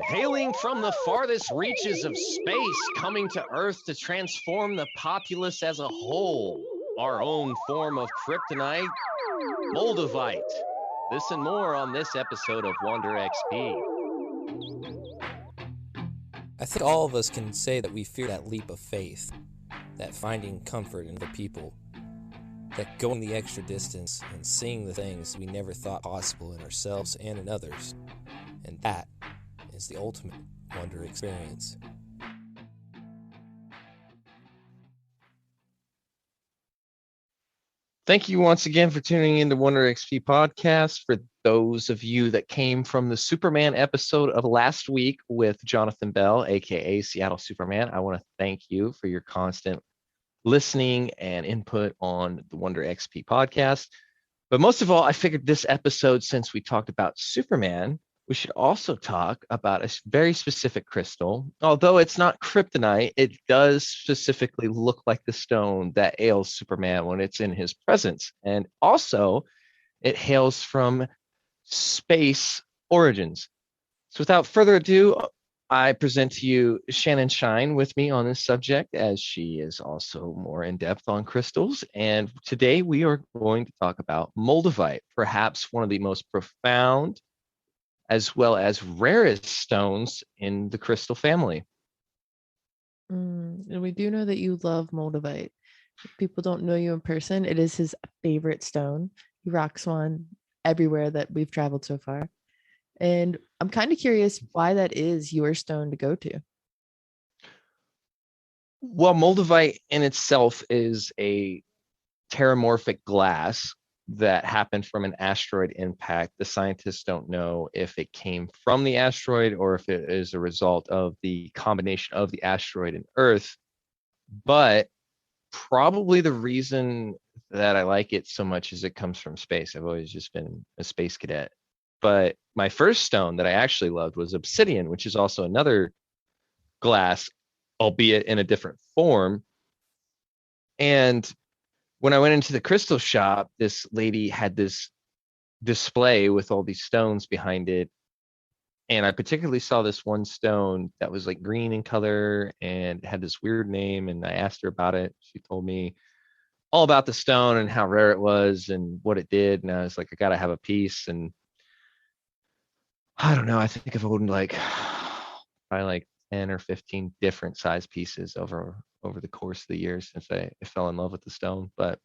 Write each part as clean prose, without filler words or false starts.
Hailing from the farthest reaches of space, coming to Earth to transform the populace as a whole. Our own form of kryptonite, Moldavite. This and more on this episode of Wonder XP. I think all of us can say that we fear that leap of faith, that finding comfort in the people, that going the extra distance and seeing the things we never thought possible in ourselves and in others. And that is the ultimate wonder experience. Thank you once again for tuning in to Wonder XP Podcast. For those of you that came from the Superman episode of last week with Jonathan Bell, aka Seattle Superman, I want to thank you for your constant listening and input on the Wonder XP Podcast. But most of all, I figured this episode, since we talked about Superman, we should also talk about a very specific crystal. Although it's not kryptonite, it does specifically look like the stone that ails Superman when it's in his presence. And also, it hails from space origins. So without further ado, I present to you Shannon Shine with me on this subject, as she is also more in depth on crystals. And today we are going to talk about Moldavite, perhaps one of the most profound as well as rarest stones in the crystal family. And we do know that you love Moldavite. If people don't know you in person, it is his favorite stone. He rocks one everywhere that we've traveled so far. And I'm kind of curious why that is your stone to go to. Well, Moldavite in itself is a terramorphic glass that happened from an asteroid impact. The scientists don't know if it came from the asteroid or if it is a result of the combination of the asteroid and Earth. But probably the reason that I like it so much is it comes from space. I've always just been a space cadet. But my first stone that I actually loved was Obsidian, which is also another glass, albeit in a different form. And when I went into the crystal shop, this lady had this display with all these stones behind it. And I particularly saw this one stone that was like green in color and had this weird name. And I asked her about it. She told me all about the stone and how rare it was and what it did. And I was like, I got to have a piece. And I don't know, I think I've owned like probably like 10 or 15 different size pieces over the course of the years since I fell in love with the stone. But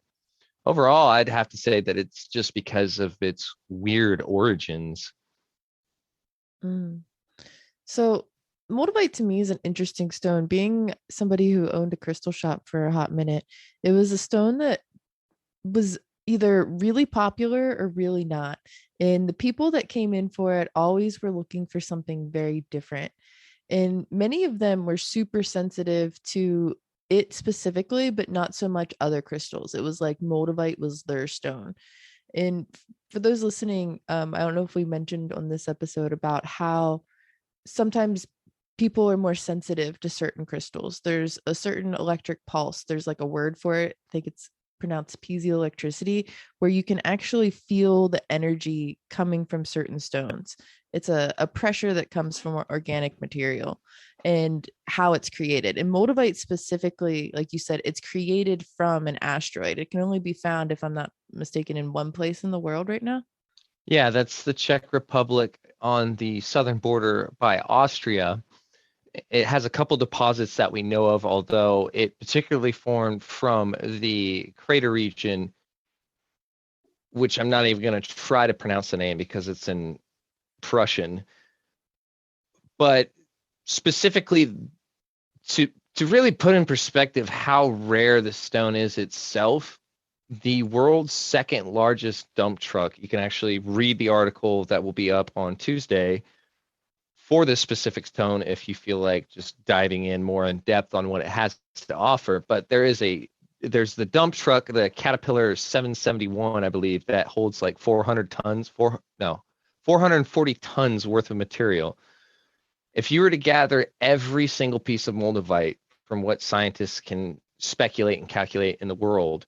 overall, I'd have to say that it's just because of its weird origins. So Moldavite to me is an interesting stone. Being somebody who owned a crystal shop for a hot minute, it was a stone that was either really popular or really not. And the people that came in for it always were looking for something very different. And many of them were super sensitive to it specifically, but not so much other crystals. It was like Moldavite was their stone. And for those listening, I don't know if we mentioned on this episode about how sometimes people are more sensitive to certain crystals. There's a certain electric pulse. There's like a word for it. I think it's pronounced piezoelectricity, where you can actually feel the energy coming from certain stones. It's a pressure that comes from organic material and how it's created. And Moldavite specifically, like you said, it's created from an asteroid. It can only be found, if I'm not mistaken, in one place in the world right now. Yeah, that's the Czech Republic on the southern border by Austria. It has a couple deposits that we know of, although it particularly formed from the crater region, which I'm not even going to try to pronounce the name because it's in Prussian. But specifically to really put in perspective how rare the stone is itself, the world's second largest dump truck, you can actually read the article that will be up on Tuesday for this specific stone if you feel like just diving in more in depth on what it has to offer. But there's the dump truck, the Caterpillar 771, I believe, that holds like 440 tons worth of material. If you were to gather every single piece of Moldavite from what scientists can speculate and calculate in the world,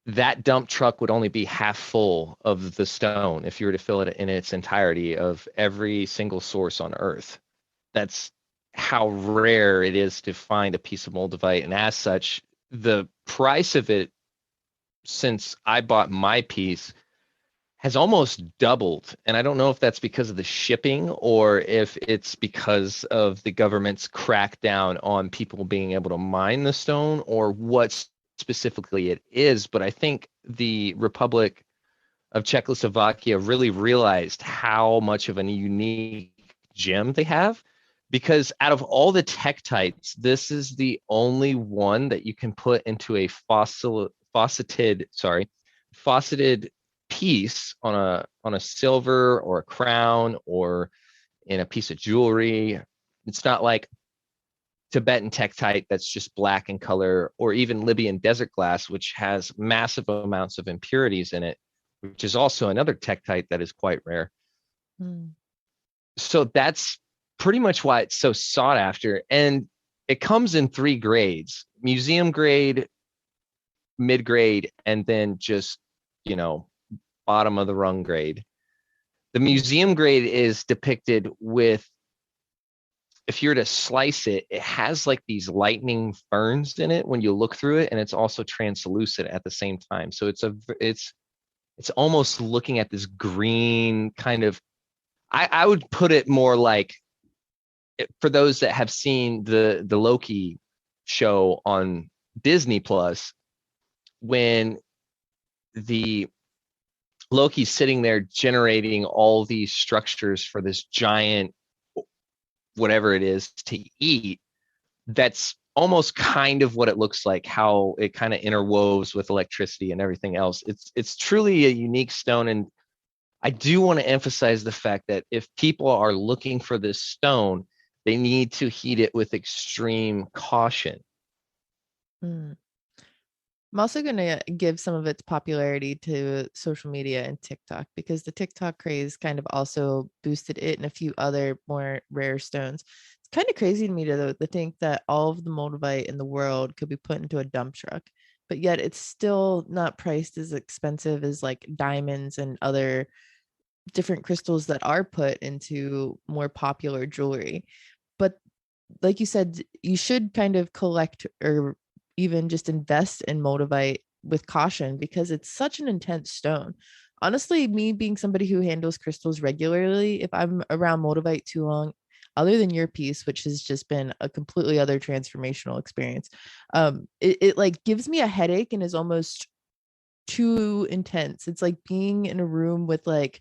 that dump truck would only be half full of the stone if you were to fill it in its entirety of every single source on Earth. That's how rare it is to find a piece of Moldavite. And as such, the price of it since I bought my piece has almost doubled. And I don't know if that's because of the shipping or if it's because of the government's crackdown on people being able to mine the stone or what specifically it is. But I think the Republic of Czechoslovakia really realized how much of a unique gem they have. Because out of all the Tectites, this is the only one that you can put into a faceted piece on a silver or a crown or in a piece of jewelry. It's not like Tibetan Tectite that's just black in color, or even Libyan desert glass, which has massive amounts of impurities in it, which is also another Tectite that is quite rare. So that's pretty much why it's so sought after. And it comes in 3 grades: museum grade, mid grade, and then just, bottom of the rung grade. The museum grade is depicted with, if you were to slice it, it has like these lightning ferns in it when you look through it, and it's also translucent at the same time. So it's almost looking at this green kind of, I would put it more like, for those that have seen the Loki show on Disney Plus, when the Loki's sitting there generating all these structures for this giant whatever it is to eat, that's almost kind of what it looks like, how it kind of interwoves with electricity and everything else. It's truly a unique stone. And I do want to emphasize the fact that if people are looking for this stone, they need to heed it with extreme caution. I'm also going to give some of its popularity to social media and TikTok, because the TikTok craze kind of also boosted it and a few other more rare stones. It's kind of crazy to me to think that all of the Moldavite in the world could be put into a dump truck, but yet it's still not priced as expensive as like diamonds and other different crystals that are put into more popular jewelry. But like you said, you should kind of collect or even just invest in Motivite with caution, because it's such an intense stone. Honestly, me being somebody who handles crystals regularly, if I'm around Motivite too long, other than your piece, which has just been a completely other transformational experience, it like gives me a headache and is almost too intense. It's like being in a room with like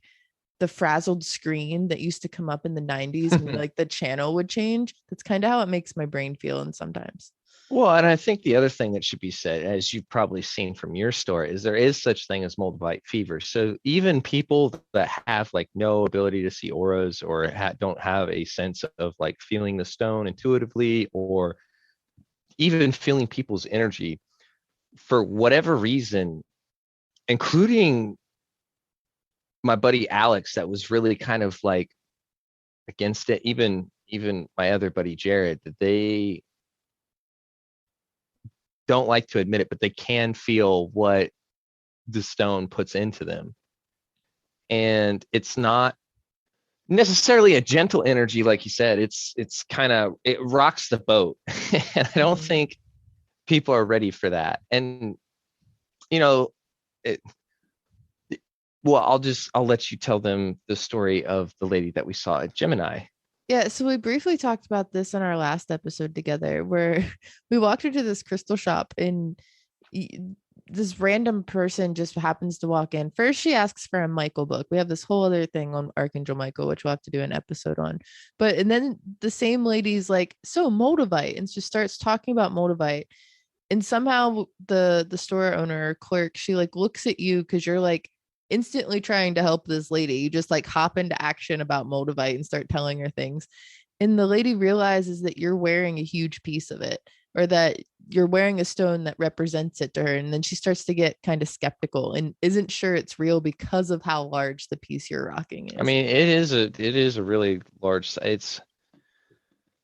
the frazzled screen that used to come up in the 90s and like the channel would change. That's kind of how it makes my brain feel. And sometimes. Well, and I think the other thing that should be said, as you've probably seen from your story, is there is such thing as Moldavite fever. So even people that have like no ability to see auras or don't have a sense of like feeling the stone intuitively or even feeling people's energy, for whatever reason, including my buddy Alex, that was really kind of like against it, even my other buddy Jared, that they don't like to admit it, but they can feel what the stone puts into them. And it's not necessarily a gentle energy, like you said. It's kind of, it rocks the boat. And I don't think people are ready for that. And I'll let you tell them the story of the lady that we saw at Gemini. Yeah, so we briefly talked about this in our last episode together, where we walked into this crystal shop and this random person just happens to walk in. First, she asks for a Michael book. We have this whole other thing on Archangel Michael, which we'll have to do an episode on. And then the same lady's like, "So Motivite," and just starts talking about Motivite. And somehow the store owner or clerk, she like looks at you because you're like instantly trying to help this lady. You just like hop into action about Motivite and start telling her things. And the lady realizes that you're wearing a huge piece of it, or that you're wearing a stone that represents it to her. And then she starts to get kind of skeptical and isn't sure it's real because of how large the piece you're rocking is. I mean, it is a really large, it's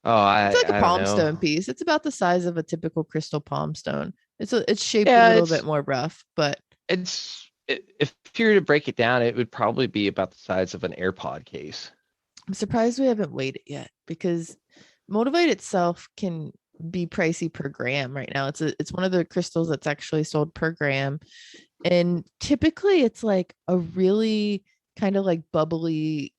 like a I don't palm know. stone piece. It's about the size of a typical crystal palm stone. It's shaped a little bit more rough, but If you were to break it down, it would probably be about the size of an AirPod case. I'm surprised we haven't weighed it yet because Motivite itself can be pricey per gram right now. It's one of the crystals that's actually sold per gram. And typically it's like a really kind of like bubbly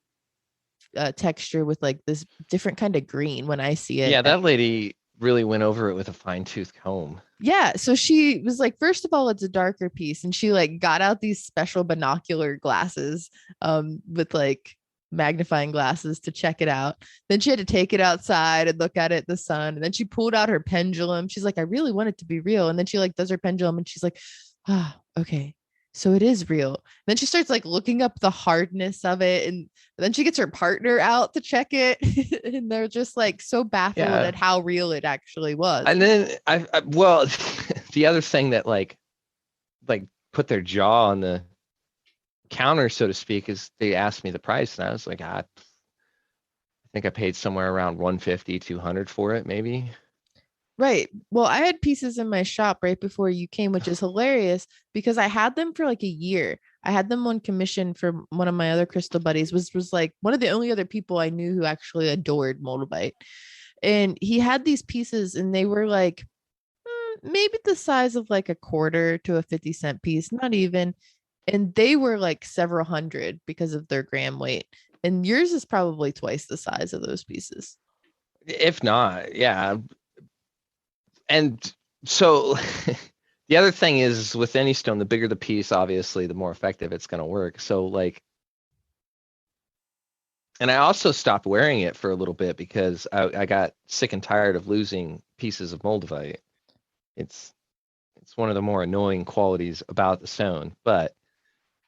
texture with like this different kind of green when I see it. Yeah, that lady really went over it with a fine tooth comb. Yeah, so she was like, first of all, it's a darker piece, and she like got out these special binocular glasses with like magnifying glasses to check it out. Then she had to take it outside and look at it in the sun. And then she pulled out her pendulum. She's like, I really want it to be real. And then she like does her pendulum and she's like, okay. So it is real. And then she starts like looking up the hardness of it. And then she gets her partner out to check it. And they're just like so baffled at how real it actually was. And then well, the other thing that like put their jaw on the counter, so to speak, is they asked me the price. And I was like, I think I paid somewhere around 150, 200 for it, maybe. Right. Well, I had pieces in my shop right before you came, which is hilarious because I had them for like a year. I had them on commission from one of my other crystal buddies, was like one of the only other people I knew who actually adored Moldavite. And he had these pieces and they were like maybe the size of like a quarter to a 50-cent piece, not even. And they were like several hundred because of their gram weight. And yours is probably twice the size of those pieces. If not, yeah. And so the other thing is with any stone, the bigger the piece, obviously, the more effective it's going to work. So like, and I also stopped wearing it for a little bit because I got sick and tired of losing pieces of Moldavite. It's one of the more annoying qualities about the stone. But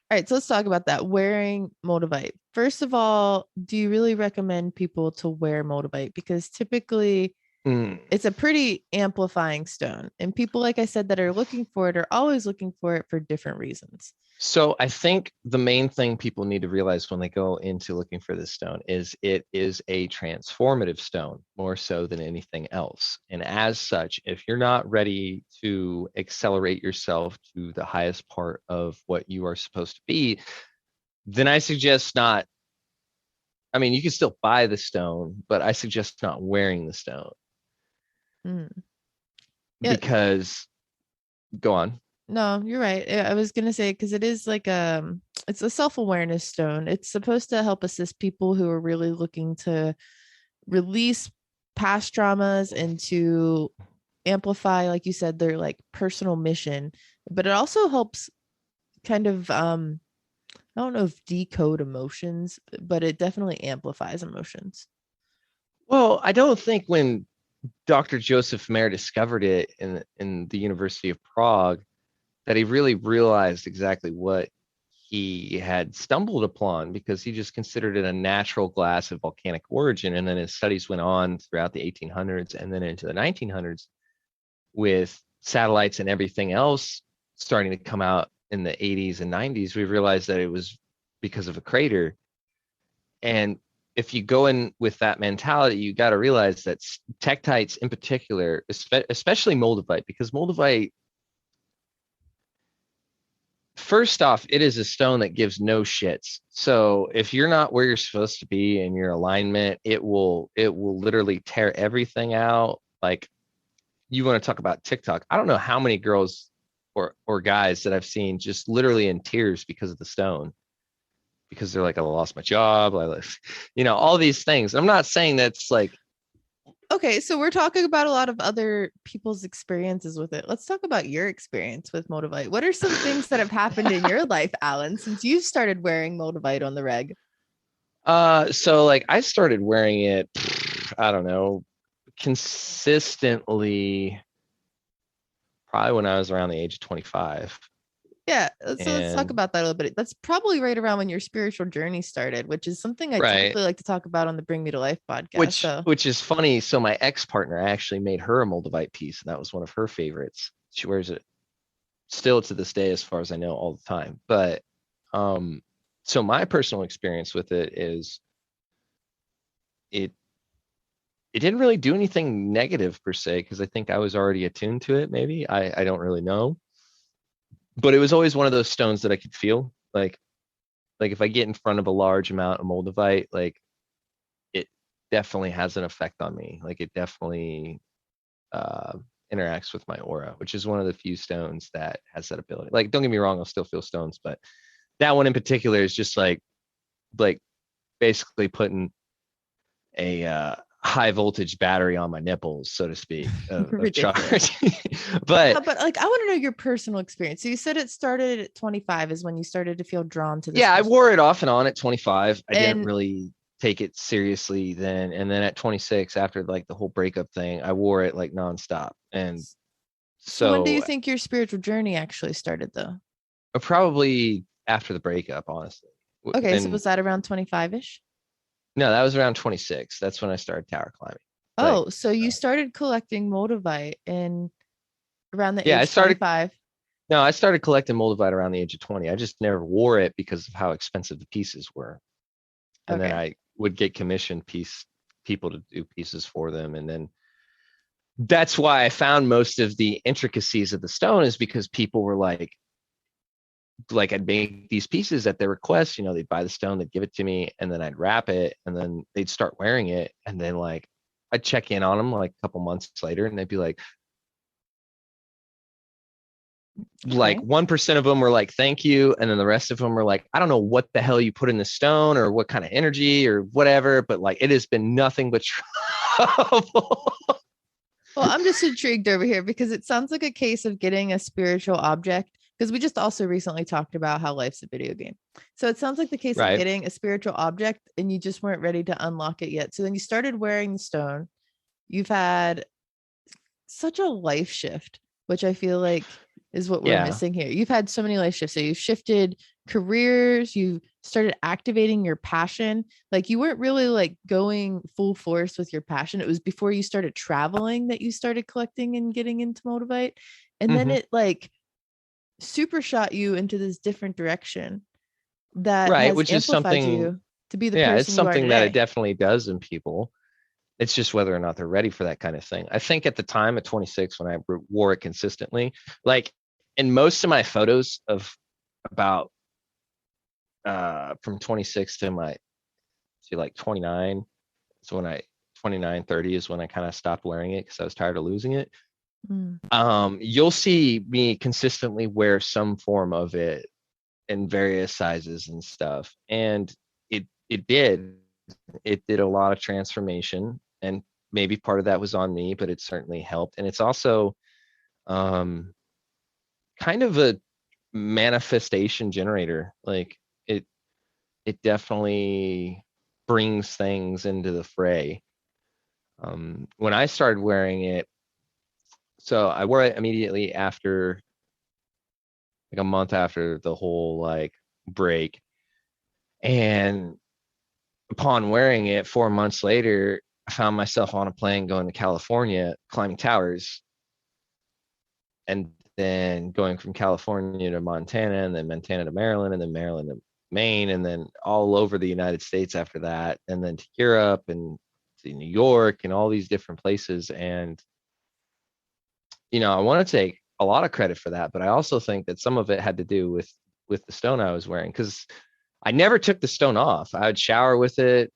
all right, so let's talk about that. Wearing Motivite. First of all, do you really recommend people to wear Motivite? Because typically it's a pretty amplifying stone. And people, like I said, that are looking for it are always looking for it for different reasons. So I think the main thing people need to realize when they go into looking for this stone is it is a transformative stone more so than anything else. And as such, if you're not ready to accelerate yourself to the highest part of what you are supposed to be, then I suggest not. I mean, you can still buy the stone, but I suggest not wearing the stone. Yeah. Because go on. No, you're right. I was gonna say because it is like it's a self-awareness stone. It's supposed to help assist people who are really looking to release past traumas and to amplify, like you said, their like personal mission. But it also helps kind of I don't know if decode emotions, but it definitely amplifies emotions. Well, I don't think when Dr. Joseph Mayer discovered it in the University of Prague that he really realized exactly what he had stumbled upon, because he just considered it a natural glass of volcanic origin. And then his studies went on throughout the 1800s and then into the 1900s with satellites and everything else starting to come out in the 80s and 90s. We realized that it was because of a crater. And if you go in with that mentality, you got to realize that Tectites in particular, especially Moldavite, because Moldavite, first off, it is a stone that gives no shits. So if you're not where you're supposed to be in your alignment, it will literally tear everything out. Like, you want to talk about TikTok. I don't know how many girls or guys that I've seen just literally in tears because of the stone. Because they're like, I lost my job, all these things. I'm not saying that's like. Okay, so we're talking about a lot of other people's experiences with it. Let's talk about your experience with Motivite. What are some things that have happened in your life, Allan, since you started wearing Motivite on the reg? So like I started wearing it, I don't know, consistently, probably when I was around the age of 25. Yeah, so let's talk about that a little bit. That's probably right around when your spiritual journey started, which is something I typically like to talk about on the Bring Me to Life podcast. Which is funny. So my ex-partner, I actually made her a Moldavite piece, and that was one of her favorites. She wears it still to this day, as far as I know, all the time. But so my personal experience with it is it didn't really do anything negative per se, because I think I was already attuned to it. Maybe I don't really know. but it was always one of those stones that I could feel. Like if I get in front of a large amount of Moldavite, like it definitely has an effect on me. Like it definitely uh, interacts with my aura, which is one of the few stones that has that ability. Like, don't get me wrong, I'll still feel stones, but that one in particular is just like basically putting a high voltage battery on my nipples, so to speak, of Ridiculous. charge. But But like, I want to know your personal experience. So you said it started at 25 is when you started to feel drawn to this yeah, I crystal. wore it off and on at 25. I didn't And really take it seriously then. And then at 26, after like the whole breakup thing, I wore it like nonstop. And so when do you so think your spiritual journey actually started though? probably after the breakup, honestly. Okay, so And was that around 25-ish? no, that was around 26. That's when I started tower climbing. Like, Oh, so you started collecting Motivite in around the yeah, age 25. I started collecting Moldavite around the age of 20. I just never wore it because of how expensive the pieces were. And then Okay. I would get commissioned people to do pieces for them. And then that's why I found most of the intricacies of the stone is because people were like I'd make these pieces at their request, they'd buy the stone, they'd give it to me, and then I'd wrap it, and then they'd start wearing it. And then like I'd check in on them like a couple months later, and they'd be like Okay. 1% of them were like, thank you. And then the rest of them were like, I don't know what the hell you put in the stone or what kind of energy or whatever, but like it has been nothing but trouble. Well, I'm just intrigued over here because it sounds like a case of getting a spiritual object because we just also recently talked about how life's a video game. So it sounds like the case of Right. getting a spiritual object and you just weren't ready to unlock it yet. So then you started wearing the stone. You've had such a life shift, which I feel like is what we're Yeah. missing here. You've had so many life shifts. So you've shifted careers, you started activating your passion. Like you weren't really like going full force with your passion. It was before you started traveling that you started collecting and getting into Motivite. And then Hmm. it like super shot you into this different direction that Right. has Which is amplified something, you to be the yeah, it's person you are something that it today. definitely does in people. It's just whether or not they're ready for that kind of thing. I think at the time at 26, when I wore it consistently, like in most of my photos of about from 26 to like 29 is when I 29 30 is when I kind of stopped wearing it because I was tired of losing it. Mm. You'll see me consistently wear some form of it in various sizes and stuff, and it did a lot of transformation, and maybe part of that was on me, but it certainly helped. And it's also um kind of a manifestation generator. Like it definitely brings things into the fray. When I started wearing it, so I wore it immediately after, like a month after the whole like break. And upon wearing it 4 months later, I found myself on a plane going to California, climbing towers, and then going from California to Montana, and then Montana to Maryland, and then Maryland to Maine, and then all over the United States after that, and then to Europe and to New York and all these different places. And I want to take a lot of credit for that, but I also think that some of it had to do with the stone I was wearing, because I never took the stone off. I would shower with it.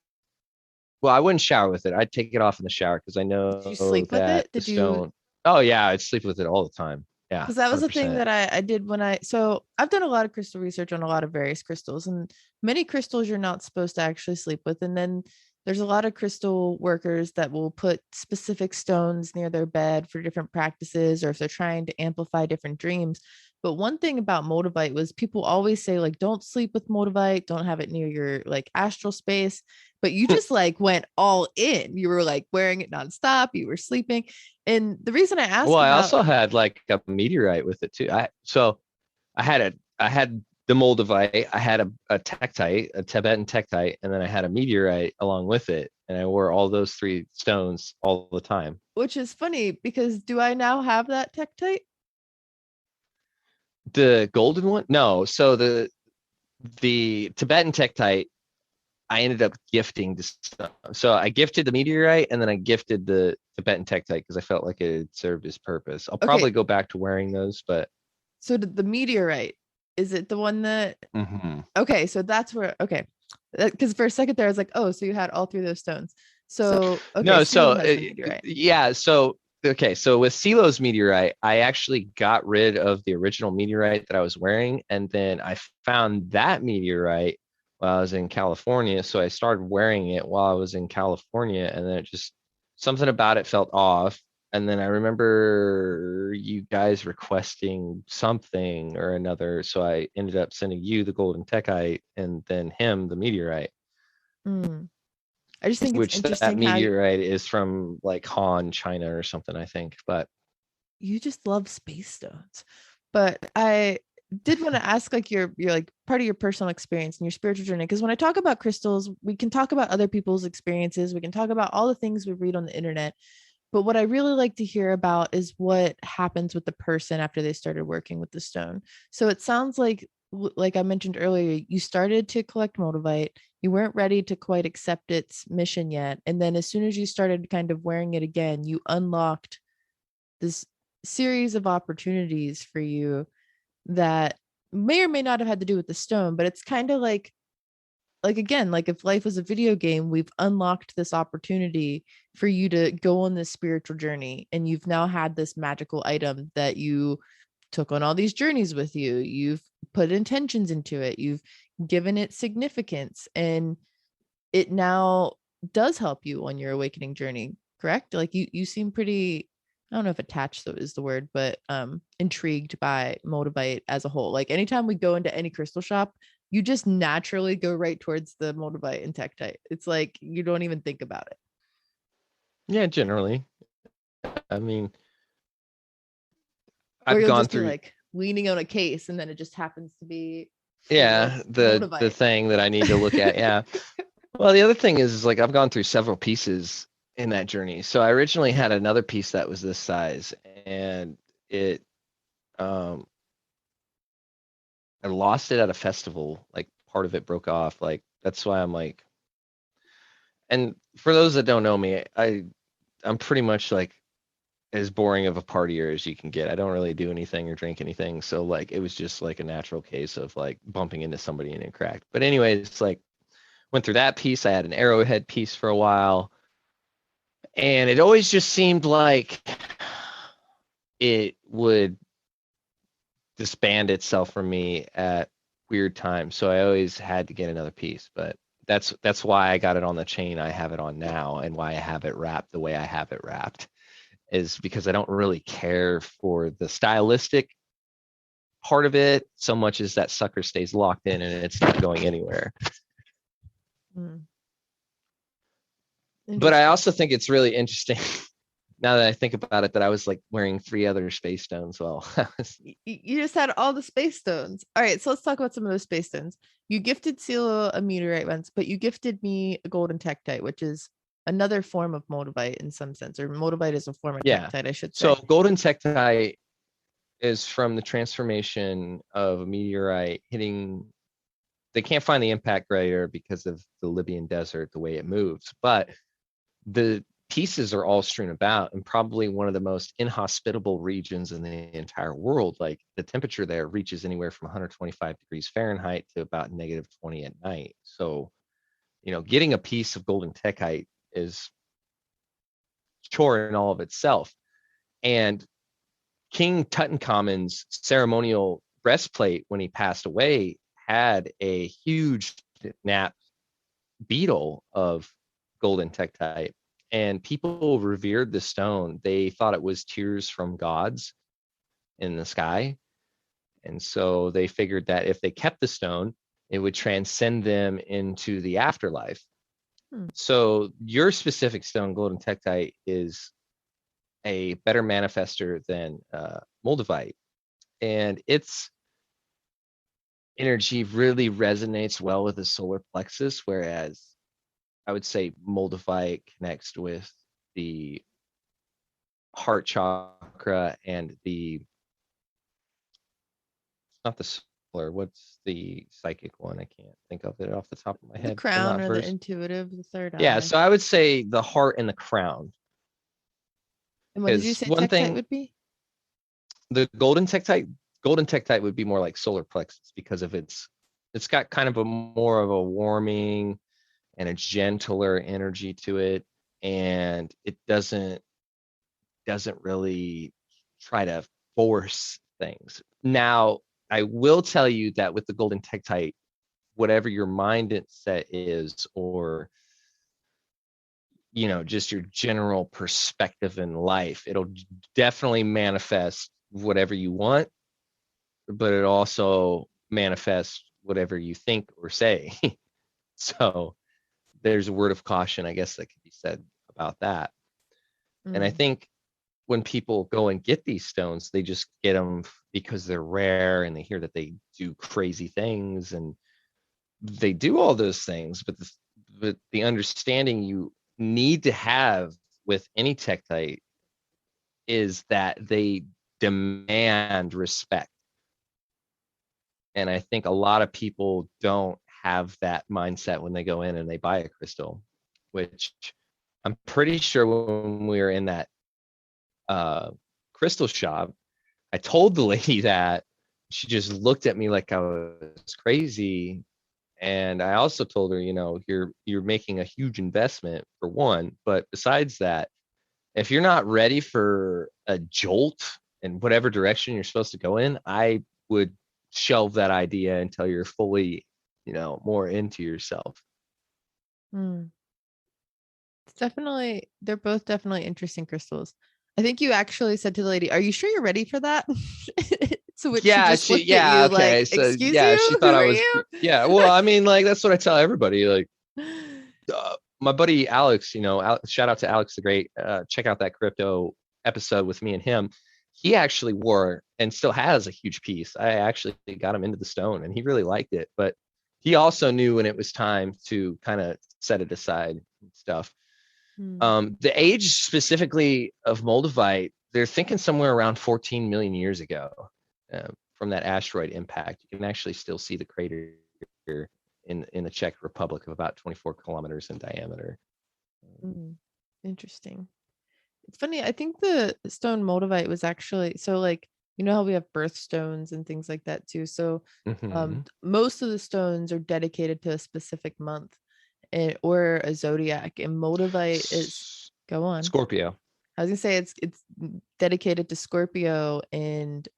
Well, I wouldn't shower with it. I'd take it off in the shower because I Did you know sleep with that it? the Did you stone. Oh yeah, I'd sleep with it all the time. Yeah, because that was the thing 100%. that I did when so I've done a lot of crystal research on a lot of various crystals, and many crystals you're not supposed to actually sleep with. And then there's a lot of crystal workers that will put specific stones near their bed for different practices, or if they're trying to amplify different dreams. But one thing about Motivite was people always say, like, don't sleep with Motivite, don't have it near your like astral space. But you just like went all in. You were like wearing it nonstop, you were sleeping. And the reason I Well, ask I about also had like a meteorite with it too. I had the Moldavite, I had a Tectite, a Tibetan Tectite, and then I had a meteorite along with it, and I wore all those three stones all the time. which is funny because do I now have that Tectite? The golden one? No. So the Tibetan Tectite, I ended up gifting to some. So I gifted the meteorite, and then I gifted the Tibetan Tectite because I felt like it had served its purpose. I'll Okay, probably go back to wearing those, but So the meteorite, is it the one that? Mhm. Okay, so that's where. Okay, because for a second there I was like, oh, so you had all three of those stones. So okay, No, so Silo has the meteorite. yeah, so okay, so with Silo's meteorite, I actually got rid of the original meteorite that I was wearing, and then I found that meteorite while I was in California. So I started wearing it while I was in California, and then it just something about it felt off. And then I remember you guys requesting something or another, so I ended up sending you the Golden Tektite and then him the meteorite, Mm. I just think it's which that interesting how meteorite is from like Han, China or something, I think. But you just love space stones. But I did want to ask, like, your like part of your personal experience and your spiritual journey, because when I talk about crystals, we can talk about other people's experiences, we can talk about all the things we read on the internet, but what I really like to hear about is what happens with the person after they started working with the stone. So it sounds like I mentioned earlier, you started to collect Moldavite, you weren't ready to quite accept its mission yet, and then as soon as you started kind of wearing it again, you unlocked this series of opportunities for you that may or may not have had to do with the stone, but it's kind of like again, like if life was a video game, we've unlocked this opportunity for you to go on this spiritual journey, and you've now had this magical item that you took on all these journeys with you, you've put intentions into it, you've given it significance, and it now does help you on your awakening journey, correct? Like you seem pretty, I don't know if attached though is the word, but intrigued by Motivite as a whole. Like anytime we go into any crystal shop, you just naturally go right towards the Motivite and Tectite. It's like you don't even think about it. yeah, generally, I mean, Or I've you'll gone just be through, like leaning on a case and then it just happens to be full of yeah, the Motivite. thing that I need to look at. Yeah. Well, the other thing is like I've gone through several pieces in that journey. So I originally had another piece that was this size, and it um I lost it at a festival. Like part of it broke off. Like that's why I'm like, and for those that don't know me, I'm pretty much like as boring of a partier as you can get. I don't really do anything or drink anything. So like it was just like a natural case of like bumping into somebody and it cracked. But anyways, like went through that piece. I had an arrowhead piece for a while. And it always just seemed like it would disband itself from me at weird times. So I always had to get another piece. But that's why I got it on the chain I have it on now, and why I have it wrapped the way I have it wrapped, is because I don't really care for the stylistic part of it so much as that sucker stays locked in and it's not going anywhere. Hmm. But I Interesting. also think it's really interesting now that I think about it that I was like wearing 3 other space stones. Well, You just had all the space stones. All right, so let's talk about some of those space stones. You gifted Silo a meteorite once, but you gifted me a golden tektite, which is another form of Moldavite in some sense, or Moldavite is a form of yeah. tektite, I should So say. Golden Tektite is from the transformation of a meteorite hitting. They can't find the impact crater because of the Libyan desert, the way it moves, but the pieces are all strewn about in probably one of the most inhospitable regions in the entire world. Like the temperature there reaches anywhere from 125 degrees Fahrenheit to about -20 at night. So, getting a piece of golden tektite is chore in all of itself. And King Tutankhamun's ceremonial breastplate, when he passed away, had a huge nap beetle of golden tektite, and people revered the stone. They thought it was tears from gods in the sky, and so they figured that if they kept the stone, it would transcend them into the afterlife. Hmm. So your specific stone, golden tektite, is a better manifester than Moldavite, and its energy really resonates well with the solar plexus, whereas I would say Moldavite connects with the heart chakra and the, not the solar, what's the psychic one? I can't think of it off the top of my The head. I'm crown not or the versed. intuitive, the third Yeah, eye. so I would say the heart and the crown. And what did you Because say one tektite thing, would be? the golden tektite, Golden Tektite would be more like solar plexus because of it's got kind of a more of a warming and a gentler energy to it, and it doesn't really try to force things. Now, I will tell you that with the Golden Tektite, whatever your mindset is, or just your general perspective in life, it'll definitely manifest whatever you want, but it also manifests whatever you think or say. So there's a word of caution, I guess, that could be said about that. And I think when people go and get these stones, they just get them because they're rare and they hear that they do crazy things, and they do all those things. But the understanding you need to have with any Tectite is that they demand respect. And I think a lot of people don't have that mindset when they go in and they buy a crystal, which I'm pretty sure when we were in that crystal shop, I told the lady that. She just looked at me like I was crazy. And I also told her, you're making a huge investment for one, but besides that, if you're not ready for a jolt in whatever direction you're supposed to go in, I would shelve that idea until you're fully, more into yourself. It's definitely, they're both definitely interesting crystals. I think you actually said to the lady, "Are you sure you're ready for that?" To which she just looked at you okay. like, So "Excuse yeah, you? she Who thought I are was, you?" yeah. Well, I mean, like that's what I tell everybody. Like my buddy Alex, shout out to Alex the Great. Check out that crypto episode with me and him. He actually wore and still has a huge piece. I actually got him into the stone and he really liked it, but he also knew when it was time to kind of set it aside and stuff. The age specifically of Moldavite, they're thinking somewhere around 14 million years ago from that asteroid impact. You can actually still see the crater here in the Czech Republic of about 24 kilometers in diameter. Interesting. It's funny. I think the stone Moldavite was actually, so like, how we have birthstones and things like that too. So most of the stones are dedicated to a specific month or a zodiac, and Moldavite is, go on. Scorpio. I was gonna say it's dedicated to Scorpio and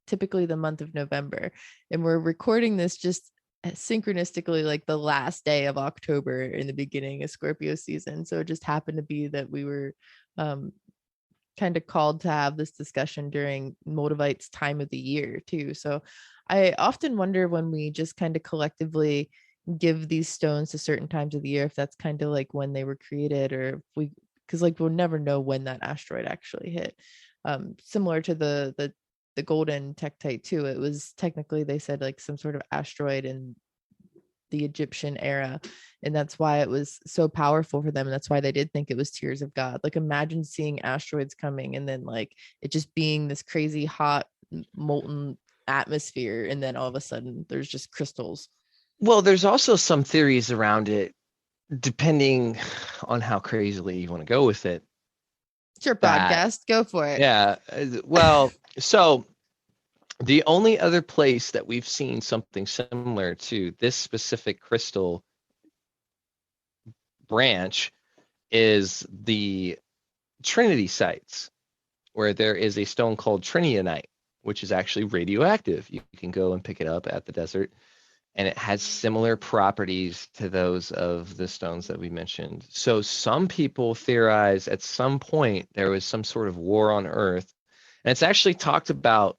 typically the month of November. And we're recording this just synchronistically like the last day of October in the beginning of Scorpio season. So it just happened to be that we were kind of called to have this discussion during Motivite's time of the year too. So I often wonder when we just kind of collectively give these stones to certain times of the year, if that's kind of like when they were created, or if because like we'll never know when that asteroid actually hit. Similar to the Golden Tektite too. It was technically, they said, like some sort of asteroid in the Egyptian era, and that's why it was so powerful for them, and that's why they did think it was tears of God. Like imagine seeing asteroids coming and then like it just being this crazy hot molten atmosphere, and then all of a sudden there's just crystals. Well, there's also some theories around it, depending on how crazily you want to go with it. It's your podcast. Go for it. Yeah. Well, so the only other place that we've seen something similar to this specific crystal branch is the Trinity sites, where there is a stone called Trinionite, which is actually radioactive. You can go and pick it up at the desert, and it has similar properties to those of the stones that we mentioned. So some people theorize at some point there was some sort of war on Earth, and it's actually talked about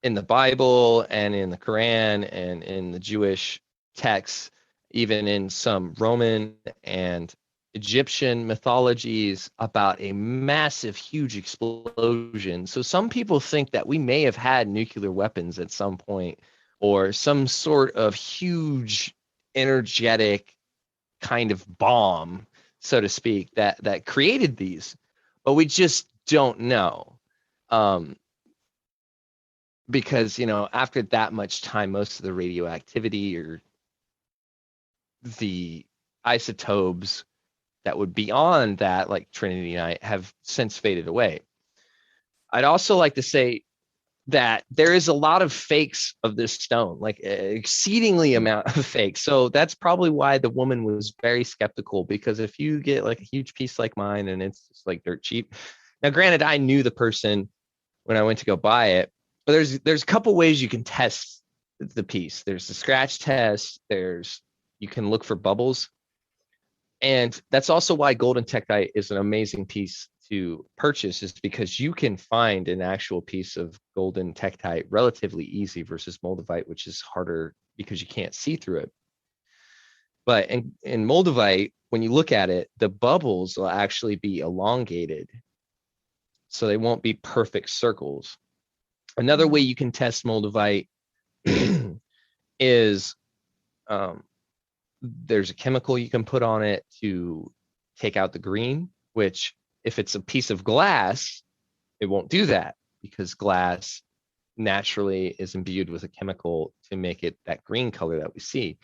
in the Bible and in the Quran and in the Jewish texts, even in some Roman and Egyptian mythologies, about a massive, huge explosion. So some people think that we may have had nuclear weapons at some point, or some sort of huge energetic kind of bomb, so to speak, that created these, but we just don't know. Because after that much time, most of the radioactivity or the isotopes that would be on that, like Trinionite, have since faded away. I'd also like to say that there is a lot of fakes of this stone, like exceedingly amount of fakes. So that's probably why the woman was very skeptical, because if you get like a huge piece like mine and it's just like dirt cheap. Now, granted, I knew the person when I went to go buy it, but there's a couple ways you can test the piece. There's the scratch test. You can look for bubbles. And that's also why Golden Tektite is an amazing piece to purchase, is because you can find an actual piece of Golden Tektite relatively easy versus Moldavite, which is harder because you can't see through it. But in Moldavite, when you look at it, the bubbles will actually be elongated. So they won't be perfect circles. Another way you can test Moldavite is there's a chemical you can put on it to take out the green, which if it's a piece of glass, it won't do that, because glass naturally is imbued with a chemical to make it that green color that we see.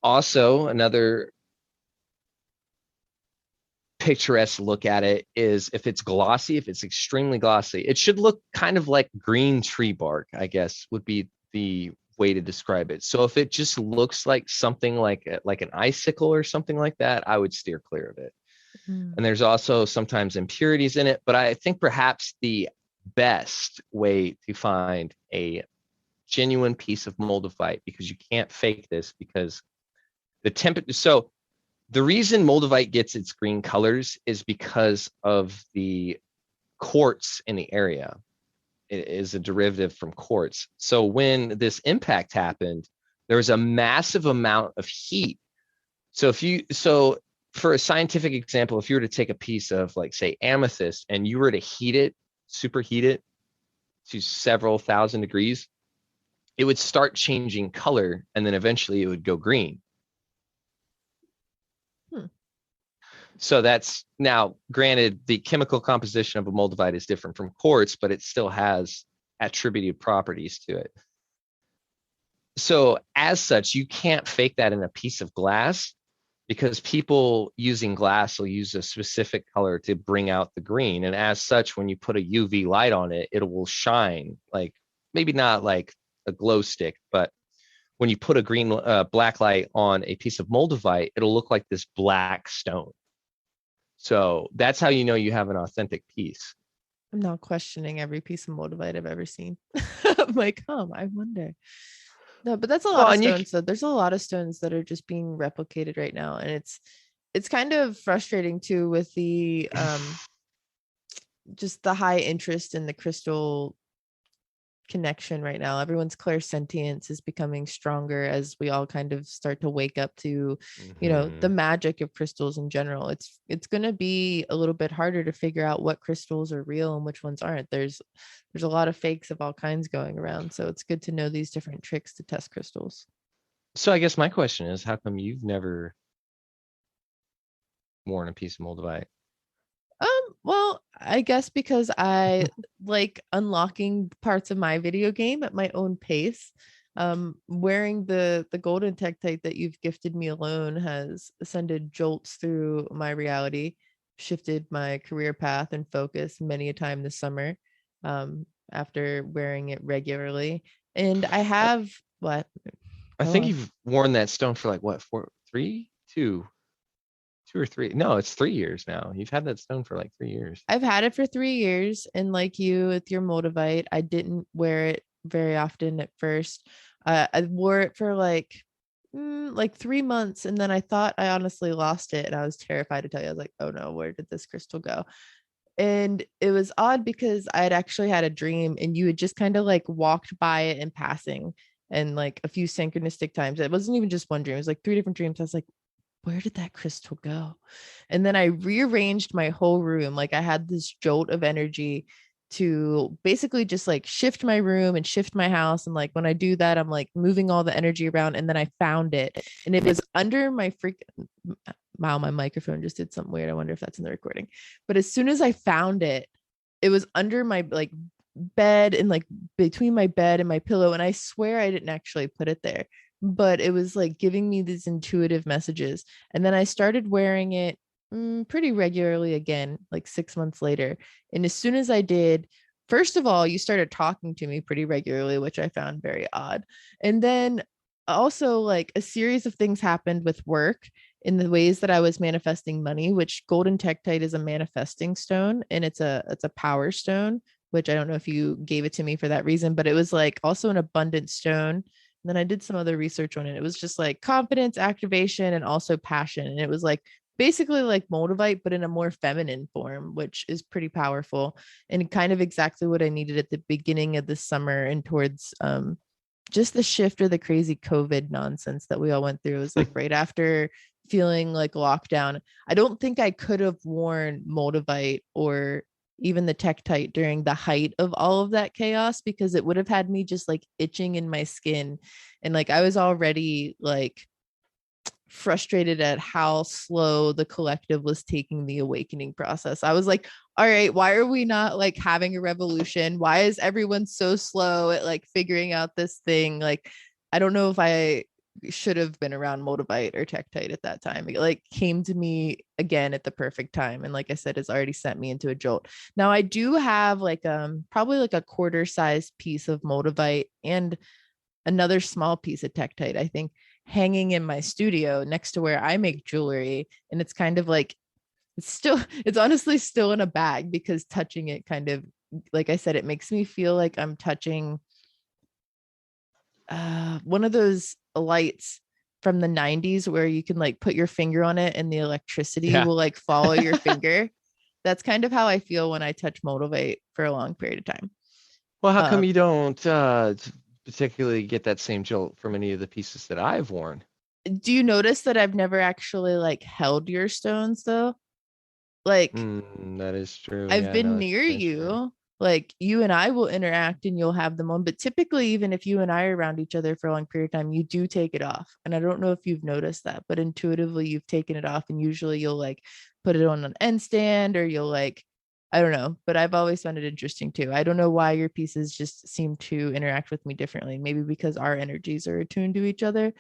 Also, another picturesque look at it is if it's glossy, if it's extremely glossy, it should look kind of like green tree bark, I guess would be the way to describe it. So if it just looks like something like an icicle or something like that, I would steer clear of it. And there's also sometimes impurities in it, but I think perhaps the best way to find a genuine piece of Moldavite, because you can't fake this, because the temperature. So the reason Moldavite gets its green colors is because of the quartz in the area. It is a derivative from quartz. So when this impact happened, there was a massive amount of heat. So for a scientific example, if you were to take a piece of, like, say, amethyst, and you were to superheat it to several thousand degrees, it would start changing color, and then eventually it would go green. So that's, now granted, the chemical composition of a Moldavite is different from quartz, but it still has attributed properties to it. So as such, you can't fake that in a piece of glass, because people using glass will use a specific color to bring out the green. And as such, when you put a UV light on it, it will shine, like, maybe not like a glow stick, but when you put a black light on a piece of Moldavite, it'll look like this black stone. So that's how you know you have an authentic piece. I'm not questioning every piece of Motivite I've ever seen. I'm like, I wonder. No, but that's a lot of stones. So there's a lot of stones that are just being replicated right now. And it's kind of frustrating too, with the just the high interest in the crystal connection right now. Everyone's clairsentience is becoming stronger as we all kind of start to wake up to, the magic of crystals in general. It's going to be a little bit harder to figure out what crystals are real and which ones aren't. There's a lot of fakes of all kinds going around, so it's good to know these different tricks to test crystals. So I guess my question is, how come you've never worn a piece of Moldavite? Well, I guess because I like unlocking parts of my video game at my own pace. Wearing the Golden Tektite that you've gifted me alone has sended jolts through my reality, shifted my career path and focus many a time this summer, after wearing it regularly. And I have what? I think you've worn that stone for like what, 2 or 3. No, it's 3 years now. You've had that stone for like 3 years. I've had it for 3 years, and like you with your Motivite, I didn't wear it very often at first. I wore it for like 3 months, and then I thought I honestly lost it, and I was terrified to tell you. I was like, oh no, where did this crystal go? And it was odd because I had actually had a dream, and you had just kind of like walked by it in passing, and like a few synchronistic times. It wasn't even just one dream, it was like 3 different dreams. I was like, where did that crystal go? And then I rearranged my whole room. Like, I had this jolt of energy to basically just like shift my room and shift my house. And like, when I do that, I'm like moving all the energy around. And then I found it, and it was under my wow, my microphone just did something weird. I wonder if that's in the recording. But as soon as I found it, it was under my like bed, and like between my bed and my pillow. And I swear I didn't actually put it there, but it was like giving me these intuitive messages. And then I started wearing it pretty regularly again, like 6 months later. And as soon as I did, first of all, you started talking to me pretty regularly, which I found very odd. And then also, like, a series of things happened with work in the ways that I was manifesting money, which Golden Tektite is a manifesting stone, and it's a power stone, which I don't know if you gave it to me for that reason, but it was like also an abundant stone. And then I did some other research on it. It was just like confidence, activation, and also passion. And it was like basically like Moldavite, but in a more feminine form, which is pretty powerful and kind of exactly what I needed at the beginning of the summer and towards just the shift or the crazy COVID nonsense that we all went through. It was like right after feeling like lockdown. I don't think I could have worn Motivite or even the Tectite during the height of all of that chaos, because it would have had me just like itching in my skin. And like I was already like frustrated at how slow the collective was taking the awakening process. I was like, all right, why are we not like having a revolution? Why is everyone so slow at like figuring out this thing? Like, I don't know if I should have been around Motivite or Tectite at that time. It like came to me again at the perfect time. And like I said, it's already sent me into a jolt. Now I do have like probably like a quarter size piece of Motivite and another small piece of Tectite, I think, hanging in my studio next to where I make jewelry. And it's kind of like, it's honestly still in a bag, because touching it kind of, like I said, it makes me feel like I'm touching one of those lights from the 90s where you can like put your finger on it and the electricity Yeah. will like follow your finger. That's kind of how I feel when I touch Motivate for a long period of time. Well, how come you don't particularly get that same jolt from any of the pieces that I've worn? Do you notice that I've never actually like held your stones though? Like That is true. I've Yeah, been no, near that's true. you. Like you and I will interact and you'll have them on. But typically, even if you and I are around each other for a long period of time, you do take it off. And I don't know if you've noticed that, but intuitively you've taken it off. And usually you'll like put it on an end stand, or you'll like, I don't know. But I've always found it interesting too. I don't know why your pieces just seem to interact with me differently. Maybe because our energies are attuned to each other.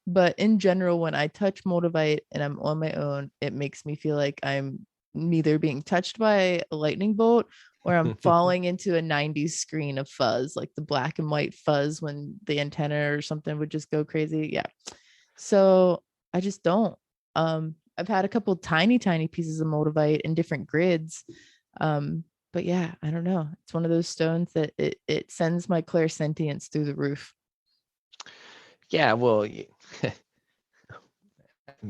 But in general, when I touch Motivite and I'm on my own, it makes me feel like I'm neither being touched by a lightning bolt or I'm falling into a 90s screen of fuzz, like the black and white fuzz when the antenna or something would just go crazy. Yeah. So I just don't. I've had a couple tiny pieces of Motivite in different grids. But yeah, I don't know. It's one of those stones that it sends my clairsentience through the roof. Yeah, well,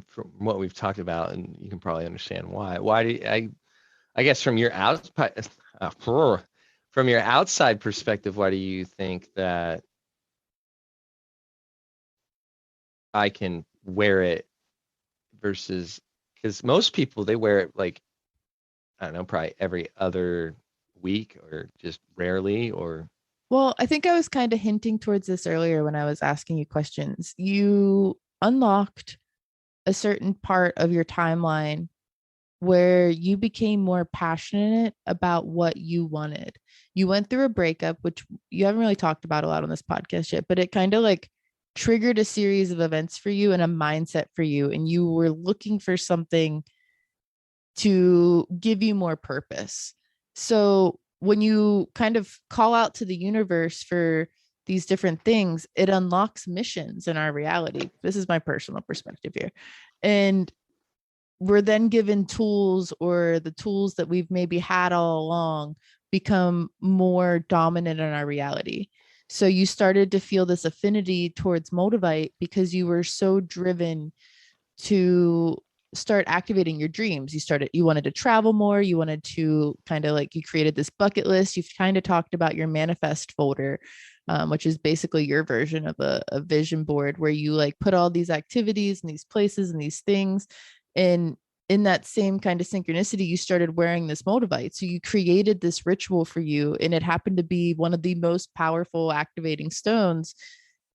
from what we've talked about, and you can probably understand why. Why do I guess from your outside from your outside perspective, why do you think that I can wear it versus, because most people they wear it like, I don't know, probably every other week or just rarely, or Well, I think I was kind of hinting towards this earlier when I was asking you questions. You unlocked a certain part of your timeline where you became more passionate about what you wanted. You went through a breakup, which you haven't really talked about a lot on this podcast yet, but it kind of like triggered a series of events for you and a mindset for you. And you were looking for something to give you more purpose. So when you kind of call out to the universe for these different things, it unlocks missions in our reality. This is my personal perspective here. And we're then given tools, or the tools that we've maybe had all along become more dominant in our reality. So you started to feel this affinity towards Motivite because you were so driven to start activating your dreams. You wanted to travel more. You wanted to kind of like, you created this bucket list. You've kind of talked about your manifest folder, which is basically your version of a vision board where you like put all these activities and these places and these things. And in that same kind of synchronicity, you started wearing this Motivite. So you created this ritual for you, and it happened to be one of the most powerful activating stones,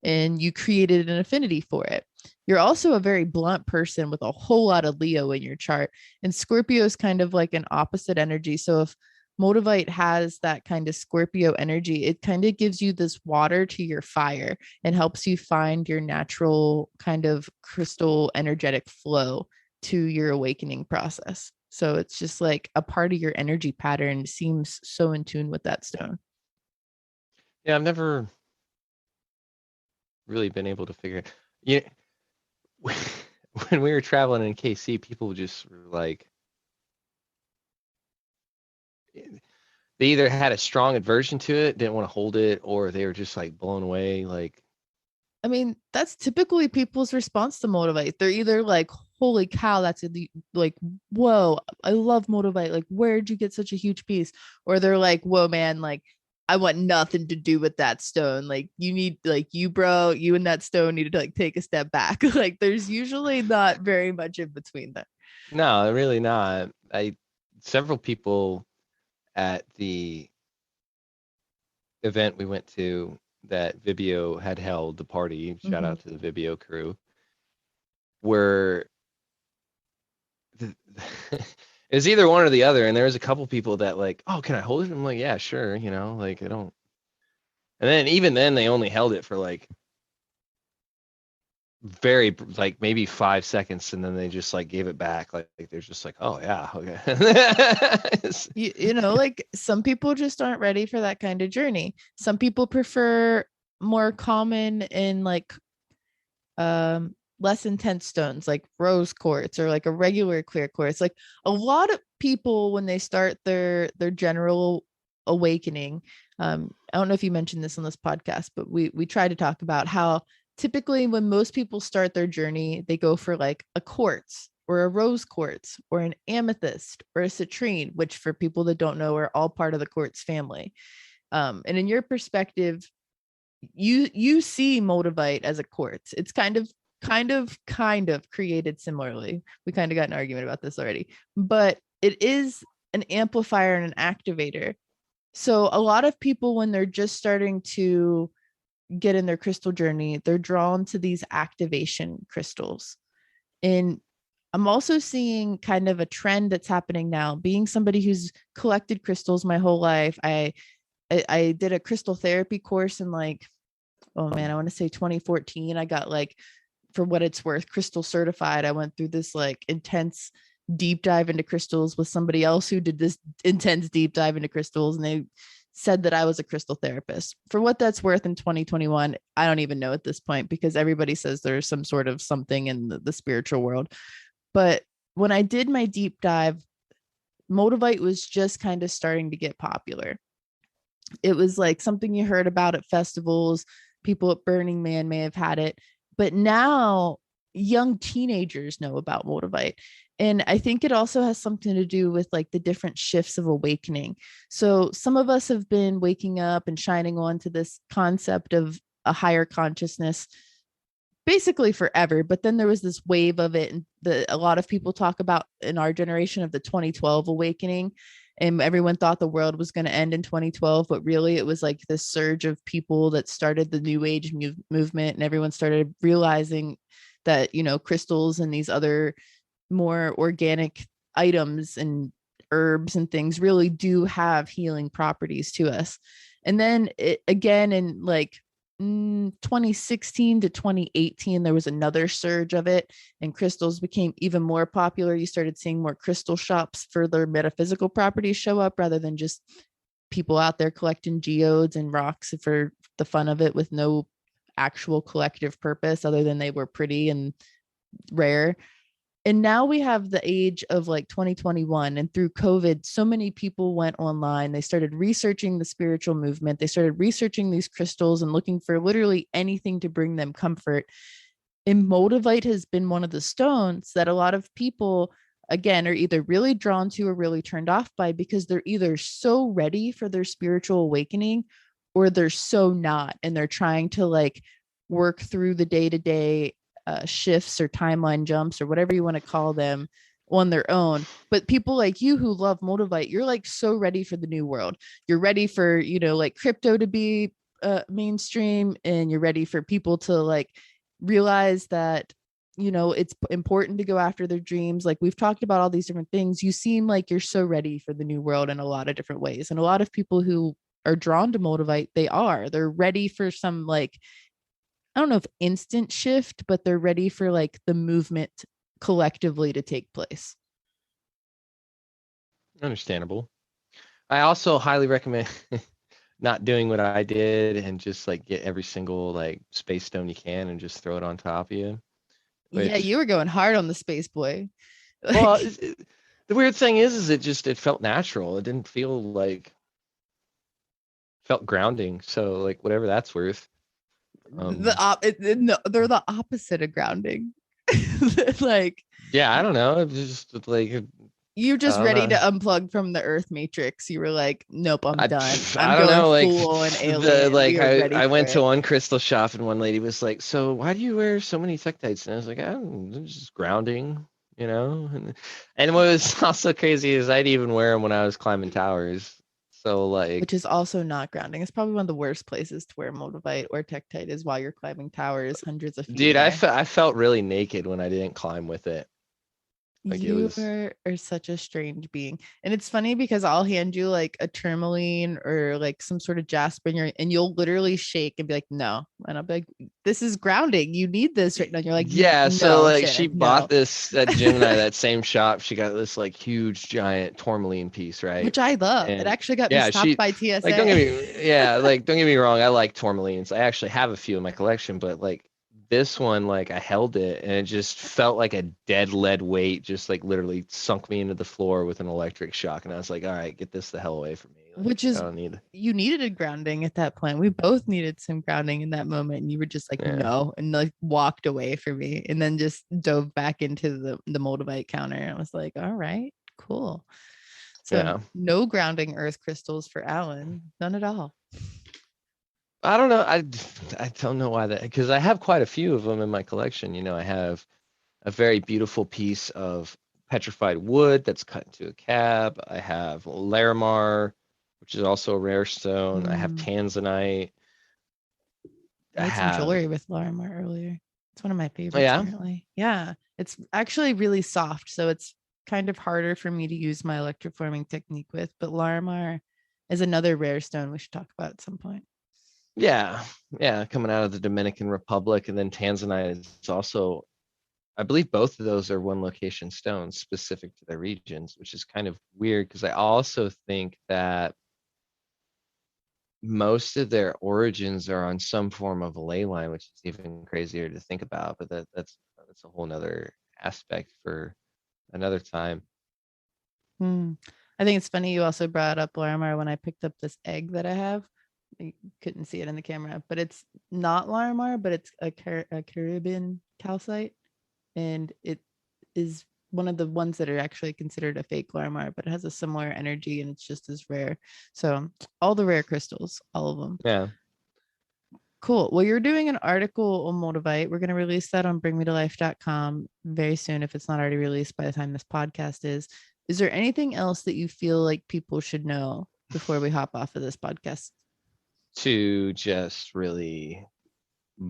and you created an affinity for it. You're also a very blunt person with a whole lot of Leo in your chart, and Scorpio is kind of like an opposite energy. So if Motivite has that kind of Scorpio energy, it kind of gives you this water to your fire and helps you find your natural kind of crystal energetic flow to your awakening process. So it's just like a part of your energy pattern seems so in tune with that stone. Yeah, I've never really been able to figure it. Yeah, when we were traveling in KC, people just were like, they either had a strong aversion to it, didn't want to hold it, or they were just like blown away. Like, I mean, that's typically people's response to Motivite. They're either like, holy cow, that's like, whoa, I love Motivite. Like, where'd you get such a huge piece? Or they're like, whoa, man, like, I want nothing to do with that stone. Like, you need, like, bro, you and that stone need to like take a step back. Like, there's usually not very much in between there. no, really not. Several people at the event we went to that Vibio had held, the party, shout Mhm. out to the Vibio crew, were it was either one or the other. And there was a couple people that like, oh, can I hold it? I'm like, yeah, sure. Like I don't. And then even then, they only held it for like very like maybe 5 seconds, and then they just like gave it back. Like they're just like, oh yeah, okay. Like some people just aren't ready for that kind of journey. Some people prefer more common and like less intense stones like rose quartz or like a regular clear quartz. Like a lot of people when they start their general awakening, I don't know if you mentioned this on this podcast, but we try to talk about how typically when most people start their journey, they go for like a quartz or a rose quartz or an amethyst or a citrine, which for people that don't know are all part of the quartz family. And in your perspective, you see Motivite as a quartz. It's kind of created similarly. We kind of got an argument about this already, but it is an amplifier and an activator. So a lot of people when they're just starting to get in their crystal journey, they're drawn to these activation crystals. And I'm also seeing kind of a trend that's happening now. Being somebody who's collected crystals my whole life, I did a crystal therapy course in like, oh man, I want to say 2014. I got like, for what it's worth, crystal certified. I went through this like intense deep dive into crystals with somebody else who did this intense deep dive into crystals, and they said that I was a crystal therapist. For what that's worth in 2021, I don't even know at this point because everybody says there's some sort of something in the spiritual world. But when I did my deep dive, Motivite was just kind of starting to get popular. It was like something you heard about at festivals. People at Burning Man may have had it, but now young teenagers know about Motivite. And I think it also has something to do with like the different shifts of awakening. So some of us have been waking up and shining on to this concept of a higher consciousness basically forever, but then there was this wave of it, and a lot of people talk about in our generation of the 2012 awakening, and everyone thought the world was going to end in 2012, but really it was like this surge of people that started the new age movement, and everyone started realizing that crystals and these other more organic items and herbs and things really do have healing properties to us. And then again in like 2016 to 2018, there was another surge of it, and crystals became even more popular. You started seeing more crystal shops for their metaphysical properties show up rather than just people out there collecting geodes and rocks for the fun of it with no actual collective purpose other than they were pretty and rare. And now we have the age of like 2021, and through COVID so many people went online. They started researching the spiritual movement, they started researching these crystals and looking for literally anything to bring them comfort. And Motivite has been one of the stones that a lot of people again are either really drawn to or really turned off by, because they're either so ready for their spiritual awakening or they're so not, and they're trying to like work through the day-to-day shifts or timeline jumps or whatever you want to call them on their own. But people like you who love Motivite, you're like so ready for the new world. You're ready for like crypto to be mainstream, and you're ready for people to like realize that it's important to go after their dreams. Like we've talked about all these different things. You seem like you're so ready for the new world in a lot of different ways, and a lot of people who are drawn to Motivite, they're ready for some like, I don't know if instant shift, but they're ready for like the movement collectively to take place. Understandable. I also highly recommend not doing what I did and just like get every single like space stone you can and just throw it on top of you. Yeah, Which, you were going hard on the space boy. well, Like, the weird thing is it felt natural. It didn't feel like felt grounding. So like whatever that's worth. no, they're the opposite of grounding. Like, Yeah, I don't know. It was just like you're I just don't ready know. to unplug from the Earth matrix. You were like, nope, I'm done. I'm I don't going know. Like full on the alien. like We are ready I for went to it. one crystal shop and one lady was like, "So why do you wear so many Tectites?" And I was like, "I'm just grounding, you know." And what was also crazy is I'd even wear them when I was climbing towers. So like, Which is also not grounding. It's probably one of the worst places to wear Moldavite or Tectite is while you're climbing towers hundreds of feet dude, in air. I felt really naked when I didn't climb with it. Like it You was, are such a strange being. And it's funny because I'll hand you like a tourmaline or like some sort of jasper and you'll literally shake and be like, no. And I'll be like, this is grounding. You need this right now. And you're like, yeah. So no, like she Shannon, no. bought this at Gemini, that same shop. She got this like huge giant tourmaline piece, right? Which I love. It And actually got me yeah, stopped she by like don't get TSA. me yeah, like don't get me wrong, I like tourmalines. I actually have a few in my collection, but like this one, like I held it and it just felt like a dead lead weight, just like literally sunk me into the floor with an electric shock. And I was like, all right, get this the hell away from me. Like Which I is don't need you needed a grounding at that point. We both needed some grounding in that moment. And you were just like, yeah. no, and like walked away from me and then just dove back into the Moldavite counter. I was like, all right, cool. So Yeah. no grounding earth crystals for Allan. None at all. I don't know. I don't know why that because I have quite a few of them in my collection. You know, I have a very beautiful piece of petrified wood that's cut into a cab. I have Larimar, which is also a rare stone. I have Mm, Tanzanite. I I made some have, jewelry with Larimar earlier. It's one of my oh favorites yeah, currently. Yeah. It's actually really soft. So it's kind of harder for me to use my electroforming technique with, but Larimar is another rare stone we should talk about at some point. yeah, yeah, coming out of the Dominican Republic, and then Tanzanite is also, I believe both of those are one location stones specific to their regions, which is kind of weird because I also think that most of their origins are on some form of a ley line, which is even crazier to think about. But that's a whole nother aspect for another time. Hmm. I think it's funny you also brought up Larimar when I picked up this egg that I have. You couldn't see it in the camera, but it's not Larimar, but it's a Caribbean calcite. And it is one of the ones that are actually considered a fake Larimar, but it has a similar energy and it's just as rare. So all the rare crystals, all of them. Yeah. Cool. Well, you're doing an article on Motivite. We're going to release that on bringmetolife.com very soon if it's not already released by the time this podcast is. Is there anything else that you feel like people should know before we hop off of this podcast? To just really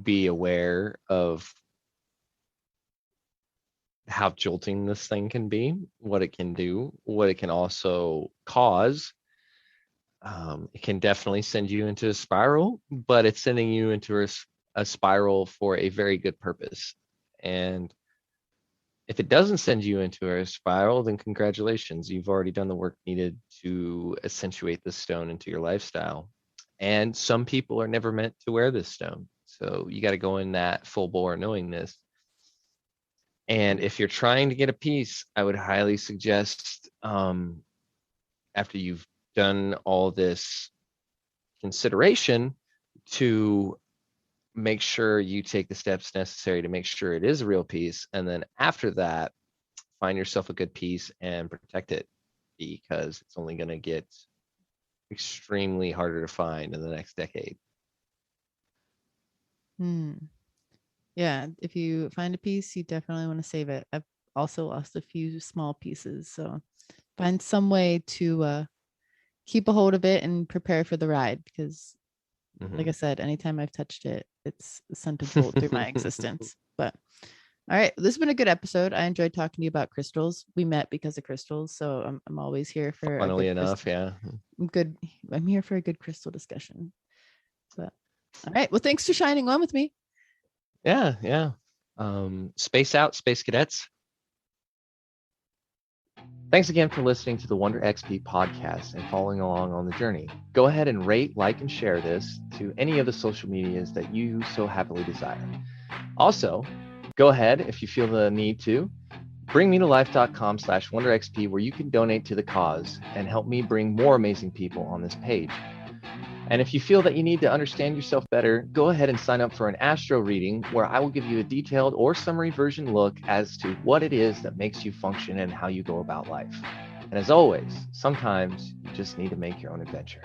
be aware of how jolting this thing can be, what it can do, what it can also cause. It can definitely send you into a spiral, but it's sending you into a spiral for a very good purpose. And if it doesn't send you into a spiral, then congratulations, you've already done the work needed to accentuate this stone into your lifestyle. And some people are never meant to wear this stone. So you got to go in that full bore knowing this. And if you're trying to get a piece, I would highly suggest after you've done all this consideration to make sure you take the steps necessary to make sure it is a real piece. And then after that, find yourself a good piece and protect it because it's only going to get extremely harder to find in the next decade. Hmm. Yeah, if you find a piece, you definitely want to save it. I've also lost a few small pieces, so find some way to keep a hold of it and prepare for the ride because like I said, anytime I've touched it, it's sent a jolt through my existence. But all right, this has been a good episode. I enjoyed talking to you about crystals. We met because of crystals, so I'm always here for a Funnily good enough, crystal. yeah. I'm here for a good crystal discussion. But all right, well, thanks for shining on with me. Yeah, yeah. Space out, space cadets. Thanks again for listening to the Wonder XP podcast and following along on the journey. Go ahead and rate, like, and share this to any of the social medias that you so happily desire. Also, go ahead, if you feel the need to, bringmetolife.com/WonderXP, where you can donate to the cause and help me bring more amazing people on this page. And if you feel that you need to understand yourself better, go ahead and sign up for an astro reading where I will give you a detailed or summary version look as to what it is that makes you function and how you go about life. And as always, sometimes you just need to make your own adventure.